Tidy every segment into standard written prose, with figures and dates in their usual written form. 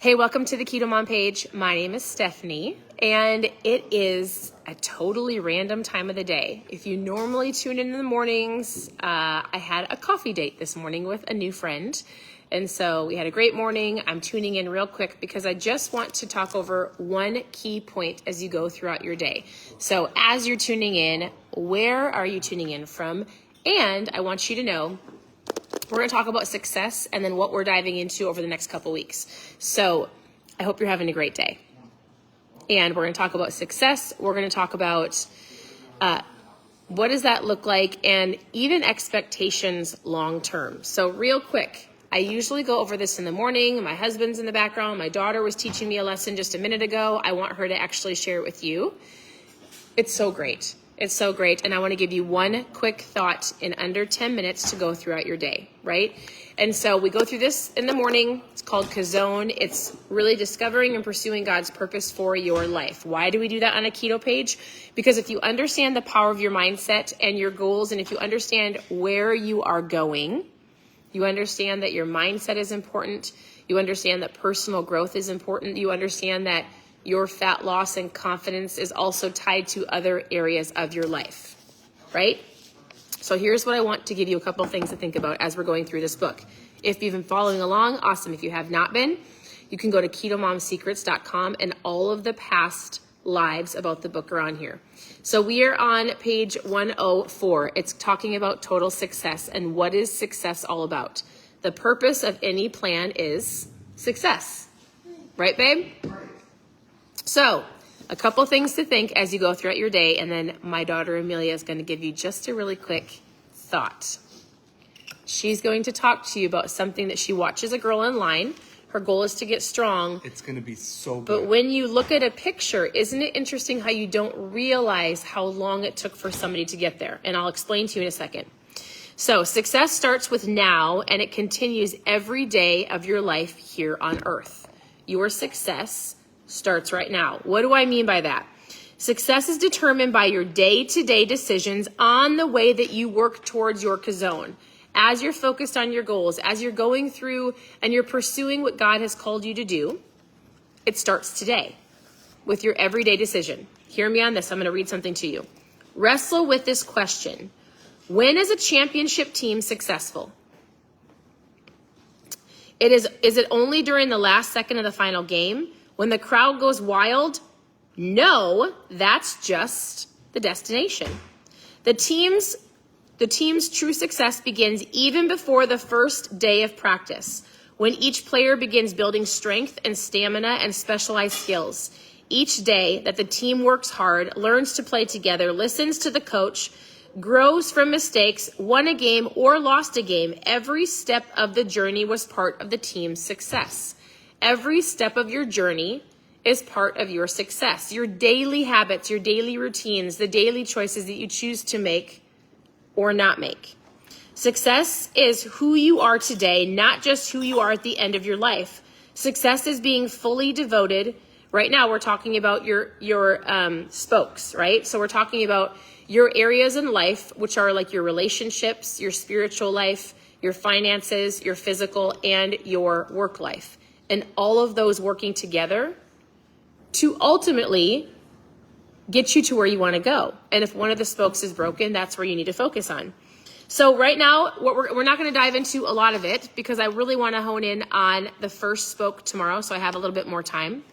Hey, welcome to the KetoMom page. My name is Stephanie, and it is a totally random time of the day. If you normally tune in the mornings, I had a coffee date this morning with a new friend, and so we had a great morning. I'm tuning in real quick because I just want to talk over one key point as you go throughout your day. So as you're tuning in, where are you tuning in from? And I want you to know, we're going to talk about success and then what we're diving into over the next couple weeks. So I hope you're having a great day. And we're going to talk about success. We're going to talk about what does that look like and even expectations long term. So real quick, I usually go over this in the morning. My husband's in the background. My daughter was teaching me a lesson just a minute ago. I want her to actually share it with you. It's so great. It's so great. And I want to give you one quick thought in under 10 minutes to go throughout your day, right? And so we go through this in the morning. It's called Chazown. It's really discovering and pursuing God's purpose for your life. Why do we do that on a keto page? Because if you understand the power of your mindset and your goals, and if you understand where you are going, you understand that your mindset is important. You understand that personal growth is important. You understand that your fat loss and confidence is also tied to other areas of your life, right? So here's what I want to give you a couple of things to think about as we're going through this book. If you've been following along, awesome. If you have not been, you can go to ketomomsecrets.com and all of the past lives about the book are on here. So we are on page 104. It's talking about total success and what is success all about. The purpose of any plan is success. Right, babe? So, a couple things to think as you go throughout your day, and then my daughter Amelia is going to give you just a really quick thought. She's going to talk to you about something that she watches a girl online. Her goal is to get strong. It's going to be so good. But when you look at a picture, isn't it interesting how you don't realize how long it took for somebody to get there? And I'll explain to you in a second. So, success starts with now, and it continues every day of your life here on earth. Your success starts right now. What do I mean by that? Success is determined by your day-to-day decisions on the way that you work towards your Chazown. As you're focused on your goals, as you're going through and you're pursuing what God has called you to do, it starts today with your everyday decision. Hear me on this. I'm going to read something to you. Wrestle with this question. When is a championship team successful? Is it only during the last second of the final game? When the crowd goes wild? No, that's just the destination. The team's true success begins even before the first day of practice, when each player begins building strength and stamina and specialized skills. Each day that the team works hard, learns to play together, listens to the coach, grows from mistakes, won a game or lost a game, every step of the journey was part of the team's success. Every step of your journey is part of your success. Your daily habits, your daily routines, the daily choices that you choose to make or not make. Success is who you are today, not just who you are at the end of your life. Success is being fully devoted. Right now, we're talking about your spokes, right? So we're talking about your areas in life, which are like your relationships, your spiritual life, your finances, your physical, and your work life. And all of those working together to ultimately get you to where you want to go. And if one of the spokes is broken, that's where you need to focus on. So right now, we're not going to dive into a lot of it because I really want to hone in on the first spoke tomorrow, so I have a little bit more time.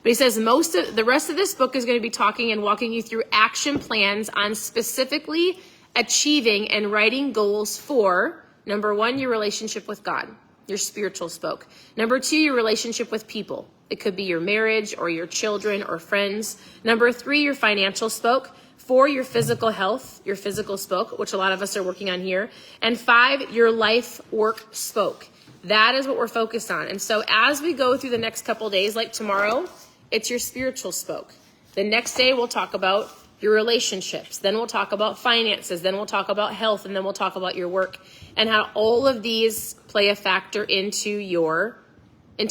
But he says the rest of this book is going to be talking and walking you through action plans on specifically achieving and writing goals for, number one, your relationship with God. Your spiritual spoke. Number two, your relationship with people. It could be your marriage or your children or friends. Number three, your financial spoke. 4, your physical health, your physical spoke, which a lot of us are working on here. And 5, your life work spoke. That is what we're focused on. And so as we go through the next couple of days, like tomorrow, it's your spiritual spoke. The next day, we'll talk about your relationships. Then we'll talk about finances. Then we'll talk about health. And then we'll talk about your work and how all of these play a factor into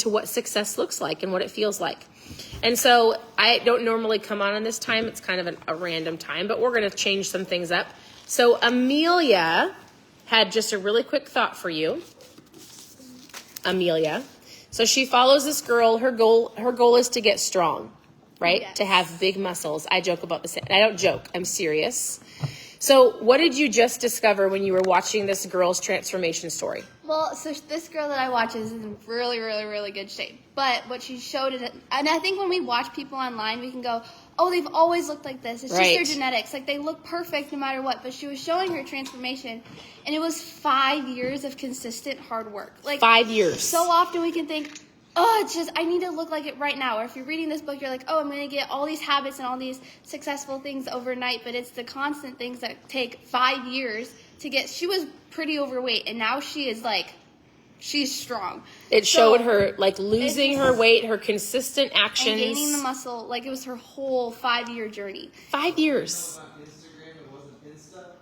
what success looks like and what it feels like. And so I don't normally come on this time. It's kind of a random time, but we're going to change some things up. So Amelia had just a really quick thought for you. Amelia So she follows this girl. Her goal is to get strong, right? Yes. To have big muscles. I joke about this. I don't joke. I'm serious. So what did you just discover when you were watching this girl's transformation story? Well, so this girl that I watch is in really, really, really good shape. But what she showed it, and I think when we watch people online, we can go, oh, they've always looked like this. It's just their genetics. Like, they look perfect no matter what. But she was showing her transformation, and it was 5 years of consistent hard work. Like 5 years. So often we can think, oh, it's just, I need to look like it right now. Or if you're reading this book, you're like, oh, I'm going to get all these habits and all these successful things overnight. But it's the constant things that take 5 years to get. She was pretty overweight, and now she is like, she's strong. It showed her like losing her weight, her consistent actions. And gaining the muscle. Like, it was her whole 5-year journey. 5 years.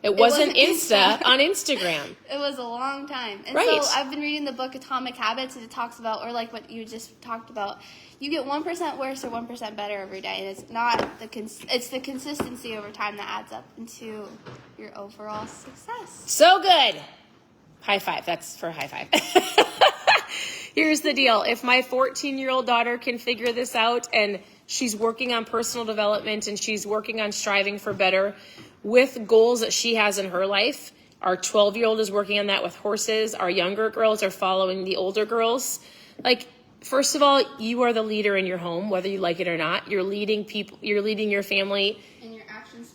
It wasn't Insta on Instagram. It was a long time. And right. So I've been reading the book Atomic Habits, and it talks about, or like what you just talked about, you get 1% worse or 1% better every day. And it's not it's the consistency over time that adds up into your overall success. So good. High five. That's for high five. Here's the deal. If my 14-year-old daughter can figure this out, and she's working on personal development, and she's working on striving for better with goals that she has in her life, our 12-year-old is working on that with horses. Our younger girls are following the older girls. Like, first of all, you are the leader in your home, whether you like it or not. You're leading people. You're leading your family.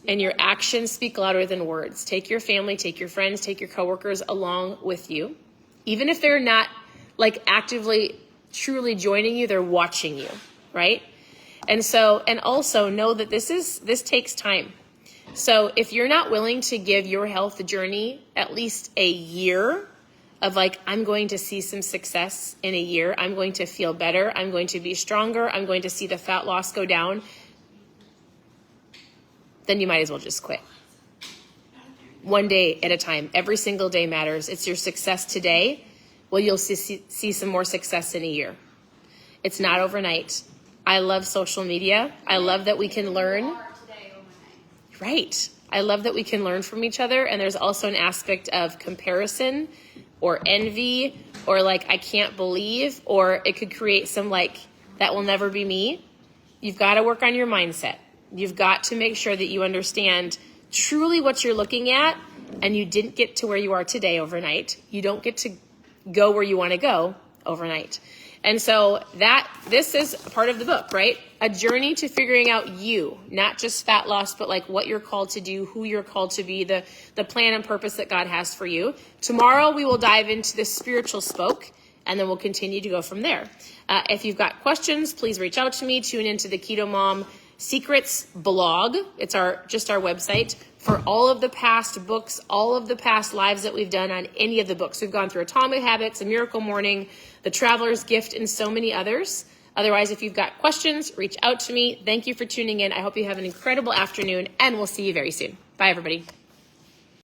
And your actions speak louder than words. Take your family, take your friends, take your coworkers along with you. Even if they're not like actively, truly joining you, they're watching you, right? And also know that this takes time. So if you're not willing to give your health journey at least a year of like, I'm going to see some success in a year, I'm going to feel better, I'm going to be stronger, I'm going to see the fat loss go down, then you might as well just quit. One day at a time. Every single day matters. It's your success today. Well, you'll see some more success in a year. It's not overnight. I love social media. I love that we can learn. Right. I love that we can learn from each other. And there's also an aspect of comparison or envy or like, I can't believe, or it could create some like, that will never be me. You've got to work on your mindset. You've got to make sure that you understand truly what you're looking at, and you didn't get to where you are today overnight. You don't get to go where you want to go overnight. And so this is part of the book, right? A journey to figuring out you, not just fat loss, but like what you're called to do, who you're called to be, the plan and purpose that God has for you. Tomorrow we will dive into the spiritual spoke, and then we'll continue to go from there. If you've got questions, please reach out to me. Tune into the KetoMom Secrets blog. It's our website for all of the past books, all of the past lives that we've done on any of the books. We've gone through Atomic Habits, A Miracle Morning, The Traveler's Gift, and so many others. Otherwise, if you've got questions, reach out to me. Thank you for tuning in. I hope you have an incredible afternoon, and we'll see you very soon. Bye, everybody.